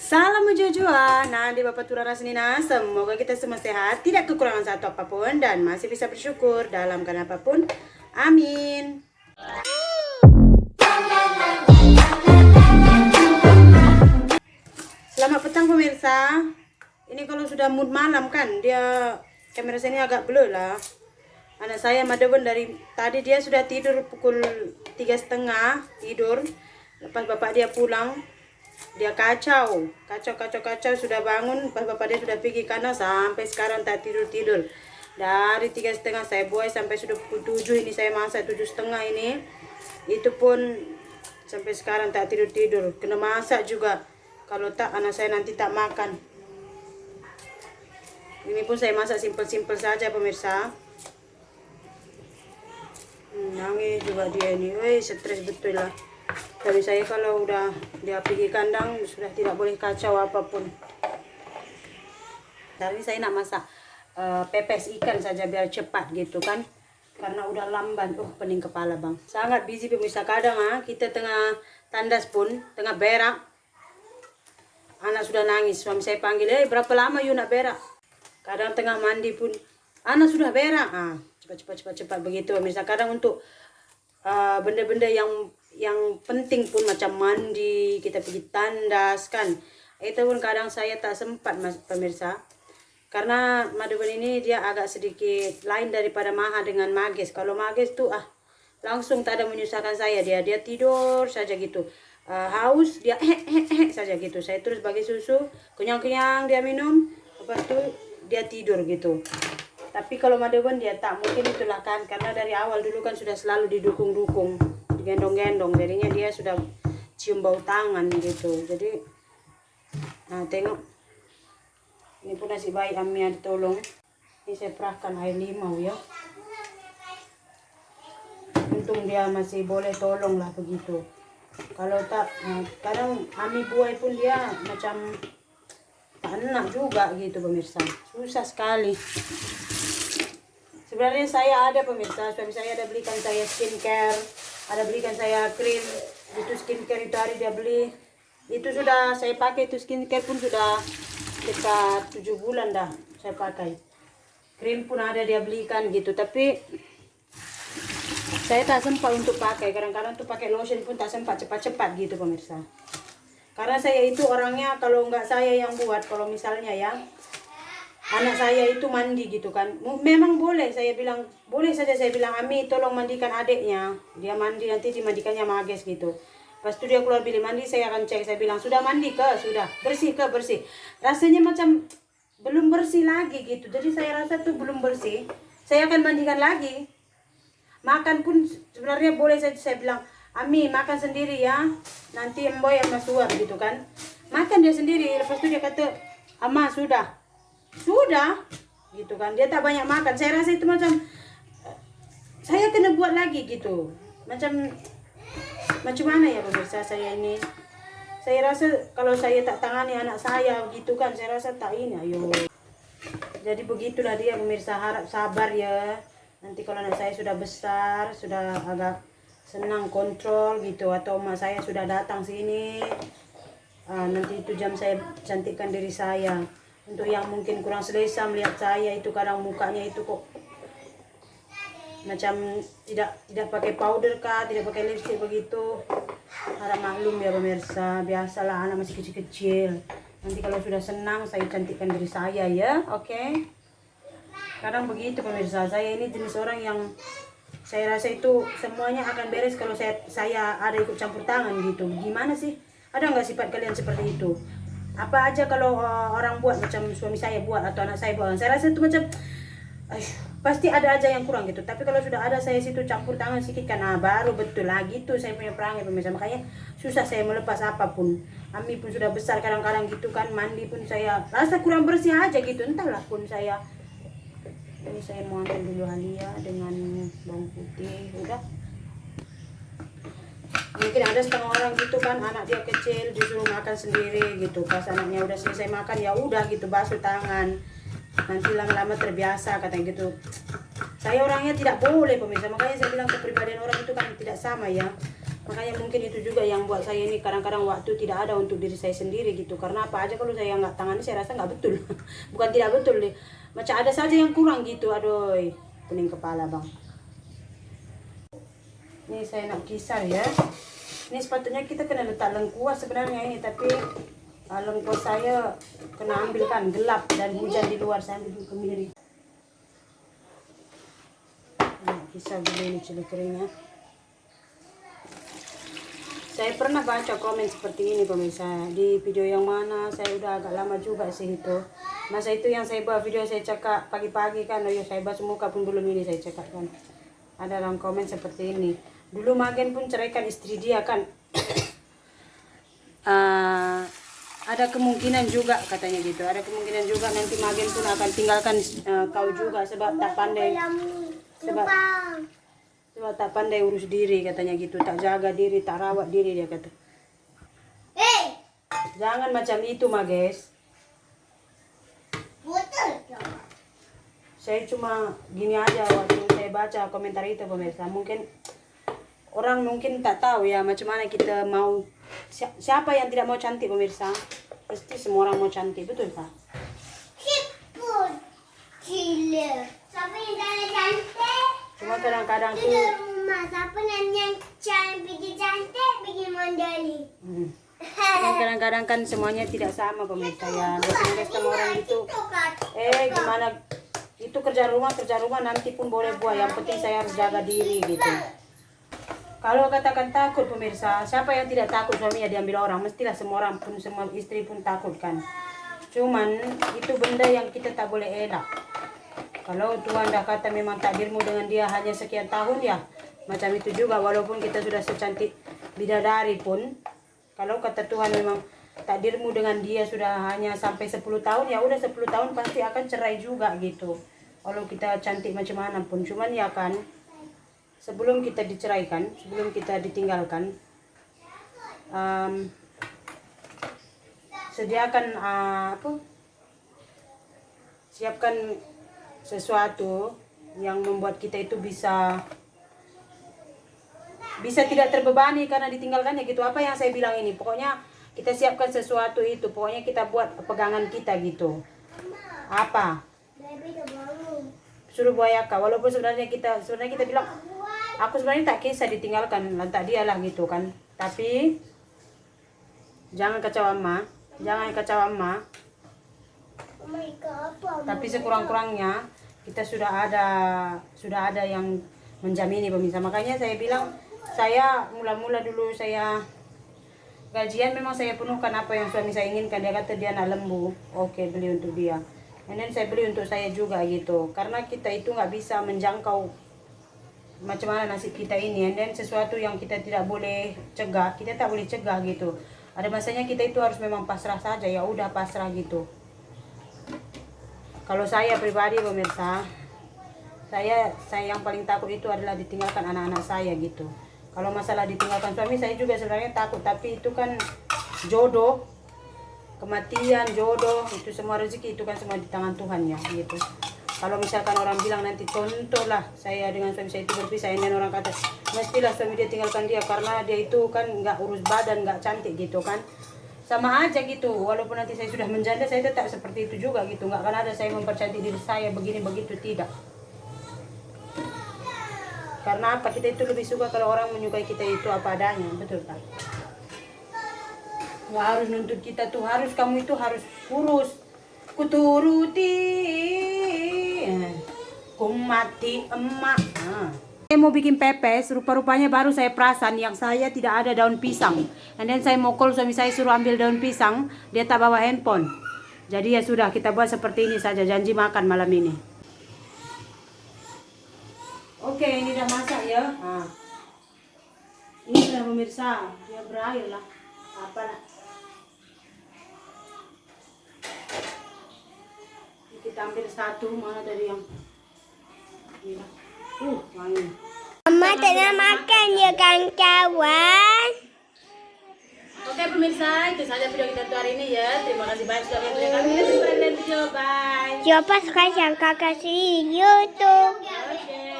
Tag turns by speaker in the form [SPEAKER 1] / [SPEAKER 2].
[SPEAKER 1] Salam ujua-jua, Nandi Bapak Turara Senina. Semoga kita semua sehat, tidak kekurangan satu apapun, dan masih bisa bersyukur dalam keadaan apapun. Amin. Selamat petang pemirsa. Ini kalau sudah mood malam kan, dia kamera saya ini agak blur lah. Anak saya Madewen dari tadi dia sudah tidur pukul 3:30 tidur. Lepas bapak dia pulang, dia kacau sudah bangun. Pas bapak dia sudah pergi karena sampai sekarang tak tidur. Dari 3:30 saya buat sampai sudah pukul 7 ini saya masak 7:30 ini. Itu pun sampai sekarang tak tidur. Kena masak juga. Kalau tak anak saya nanti tak makan. Ini pun saya masak simpel-simpel saja pemirsa. Nangis juga dia ini. Stres betul lah. Tapi saya kalau udah dia pergi kandang sudah tidak boleh kacau apapun. Dari saya nak masak pepes ikan saja biar cepat gitu kan. Karena udah lamban. Pening kepala bang. Sangat busy pemirsa. Kadang kita tengah tandas pun, tengah berak. Anak sudah nangis. Suami saya panggil, berapa lama you nak berak? Kadang tengah mandi pun, anak sudah berak. Cepat begitu pemirsa. Kadang untuk benda-benda yang penting pun macam mandi, kita pergi tandas kan. Itu pun kadang saya tak sempat pemirsa. Karena Madewen ini dia agak sedikit lain daripada Maha dengan Mages. Kalau Mages tuh langsung tak ada menyusahkan saya. Dia tidur saja gitu. Haus dia saja gitu. Saya terus bagi susu, kenyang-kenyang dia minum. Lepas itu dia tidur gitu. Tapi kalau Madewen dia tak, mungkin itulah kan. Karena dari awal dulu kan sudah selalu didukung-dukung, gendong-gendong, jadinya dia sudah cium bau tangan gitu. Jadi tengok ini pun nasi bayi Amia ditolong. Ini saya perahkan air limau ya, untung dia masih boleh tolong lah begitu. Kalau tak kadang Ami buai pun dia macam tak enak juga gitu pemirsa. Susah sekali. Sebenarnya saya ada pemirsa, suami saya ada belikan saya skincare, ada belikan saya krim. Itu skincare itu hari dia beli. Itu sudah saya pakai, itu skincare pun sudah dekat 7 bulan dah saya pakai. Krim pun ada dia belikan gitu, tapi saya tak sempat untuk pakai. Kadang-kadang tuh pakai lotion pun tak sempat cepat-cepat gitu pemirsa. Karena saya itu orangnya kalau nggak saya yang buat, kalau misalnya ya anak saya itu mandi gitu kan, memang boleh saya bilang, boleh saja saya bilang, Ami tolong mandikan adiknya, dia mandi nanti dimandikannya Mages gitu. Pas itu dia keluar bilik mandi, saya akan cek, saya bilang sudah mandi ke, sudah bersih ke, bersih. Rasanya macam belum bersih lagi gitu, jadi saya rasa tuh belum bersih, saya akan mandikan lagi. Makan pun sebenarnya boleh saja saya bilang, Ami makan sendiri ya, nanti emboy sama suap gitu kan. Makan dia sendiri. Lepas itu dia kata, Ama sudah gitu kan. Dia tak banyak makan. Saya rasa itu macam saya kena buat lagi gitu. Macam mana ya pemirsa, saya ini. Saya rasa kalau saya tak tangani anak saya gitu kan, saya rasa tak ini. Ayo. Jadi begitulah dia pemirsa, harap sabar ya. Nanti kalau anak saya sudah besar, sudah agak senang kontrol gitu, atau emak saya sudah datang sini, nanti itu jam saya cantikkan diri saya. Untuk yang mungkin kurang selesa melihat saya itu, kadang mukanya itu kok macam tidak pakai powder kah, tidak pakai lipstick begitu, harap maklum ya pemirsa. Biasalah anak masih kecil-kecil. Nanti kalau sudah senang saya cantikkan diri saya ya, oke? Kadang begitu pemirsa. Saya ini jenis orang yang saya rasa itu semuanya akan beres kalau saya ada ikut campur tangan gitu. Gimana sih? Ada nggak sifat kalian seperti itu? Apa aja kalau orang buat, macam suami saya buat atau anak saya buat, saya rasa itu macam pasti ada aja yang kurang gitu. Tapi kalau sudah ada saya situ campur tangan sedikit kan, baru betul lagi tuh saya punya perangai pemirsa. Makanya susah saya melepas apapun. Ami pun sudah besar, kadang-kadang gitu kan, mandi pun saya rasa kurang bersih aja gitu. Entahlah pun saya. Ini saya mau ambil dulu halia dengan bawang putih, udah. Mungkin ada setengah orang gitu kan, anak dia kecil disuruh makan sendiri gitu. Pas anaknya udah selesai makan ya udah gitu, basuh tangan. Nanti lama-lama terbiasa katanya gitu. Saya orangnya tidak boleh pemirsa, makanya saya bilang kepribadian orang itu kan tidak sama ya. Makanya mungkin itu juga yang buat saya ini kadang-kadang waktu tidak ada untuk diri saya sendiri gitu. Karena apa aja kalau saya nggak tangani saya rasa nggak betul. Bukan tidak betul deh. Macam ada saja yang kurang gitu. Aduh, pening kepala bang. Ini saya nak kisar ya. Ini sepatutnya kita kena letak lengkuas sebenarnya ini. Tapi lengkuas saya kena ambilkan gelap dan hujan di luar. Saya ambil dulu kemiri. Nah, kisar dulu ini cili keringnya. Saya pernah baca komen seperti ini pemirsa di video yang mana saya udah agak lama juga sih itu. Masa itu yang saya buat video saya cakap pagi-pagi kan, oh ya saya basuh muka pun belum ini saya cakap kan. Ada orang komen seperti ini. Dulu Magen pun ceraikan istri dia kan. Ada kemungkinan juga katanya gitu. Ada kemungkinan juga nanti Magen pun akan tinggalkan kau juga sebab tak pandai. Sebab tak pandai urus diri katanya gitu, tak jaga diri, tak rawat diri dia kata. Jangan macam itu Mages. Saya cuma gini aja waktu saya baca komentar itu pemirsa. Mungkin orang mungkin tak tahu ya macam mana kita mau. Siapa yang tidak mau cantik pemirsa? Pasti semua orang mau cantik, betul tak?
[SPEAKER 2] Siapa yang cantik?
[SPEAKER 1] Cuma kadang-kadang tuh
[SPEAKER 2] rumah siapa yang bikin cantik bikin mandali.
[SPEAKER 1] Kadang-kadang kan semuanya tidak sama pemirsa ya. Biasanya sama orang itu gimana itu kerja rumah nanti pun boleh buat, yang penting saya harus jaga diri gitu. Kalau katakan takut pemirsa, siapa yang tidak takut suaminya diambil orang? Mestilah semua orang pun, semua istri pun takut kan. Cuman itu benda yang kita tak boleh elak. Kalau Tuhan dah kata memang takdirmu dengan dia hanya sekian tahun ya, macam itu juga walaupun kita sudah secantik bidadari pun, kalau kata Tuhan memang takdirmu dengan dia sudah hanya sampai 10 tahun, ya udah 10 tahun pasti akan cerai juga gitu. Kalau kita cantik macam mana pun, cuman ya kan, sebelum kita diceraikan, sebelum kita ditinggalkan, sediakan siapkan sesuatu yang membuat kita itu bisa tidak terbebani karena ditinggalkannya gitu. Apa yang saya bilang ini, pokoknya kita siapkan sesuatu itu, pokoknya kita buat pegangan kita gitu. Apa? Suruh buaya kak, walaupun sebenarnya kita bilang aku sebenarnya tak kisah ditinggalkan, lantak dia lah gitu kan. Tapi jangan kecewa emak, tapi sekurang-kurangnya kita sudah ada yang menjamini pemirsa. Makanya saya bilang, saya mula-mula dulu saya gajian memang saya penuhkan apa yang suami saya inginkan. Dia kata dia nak lembu, oke beli untuk dia, and then saya beli untuk saya juga gitu. Karena kita itu nggak bisa menjangkau macam mana nasib kita ini, and then sesuatu yang kita tidak boleh cegah, kita tak boleh cegah gitu. Ada masanya kita itu harus memang pasrah saja, ya udah pasrah gitu. Kalau saya pribadi pemirsa, saya yang paling takut itu adalah ditinggalkan anak-anak saya gitu. Kalau masalah ditinggalkan suami, saya juga sebenarnya takut, tapi itu kan jodoh, kematian, jodoh, itu semua rezeki, itu kan semua di tangan Tuhan ya gitu. Kalau misalkan orang bilang nanti contohlah saya dengan suami saya itu berpisah, dan orang kata mestilah suami dia tinggalkan dia karena dia itu kan nggak urus badan, nggak cantik gitu kan. Sama aja gitu, walaupun nanti saya sudah menjanda, saya tetap seperti itu juga gitu. Nggak akan ada saya mempercantik diri saya begini begitu, tidak. Karena apa? Kita itu lebih suka kalau orang menyukai kita itu apa adanya, betul kan? Nggak harus nuntut kita tuh, harus kamu itu harus kurus, kuturuti, kumati emak. Saya mau bikin pepes, rupa-rupanya baru saya perasan yang saya tidak ada daun pisang. And then saya mau call suami saya suruh ambil daun pisang, dia tak bawa handphone. Jadi ya sudah, kita buat seperti ini saja, janji makan malam ini. Oke, ini udah masak ya. Ini sudah pemirsa, dia berair lah. Apalah. Ini kita ambil satu, mana tadi yang ini lah. Wangi.
[SPEAKER 2] Mama tengah makan ya kawan-kawan.
[SPEAKER 1] Oke pemirsa, itu saja video kita hari ini ya. Terima kasih banyak sudah menonton kami. Kita video, bye.
[SPEAKER 2] Coba sekarang kakak di YouTube.
[SPEAKER 1] Oke.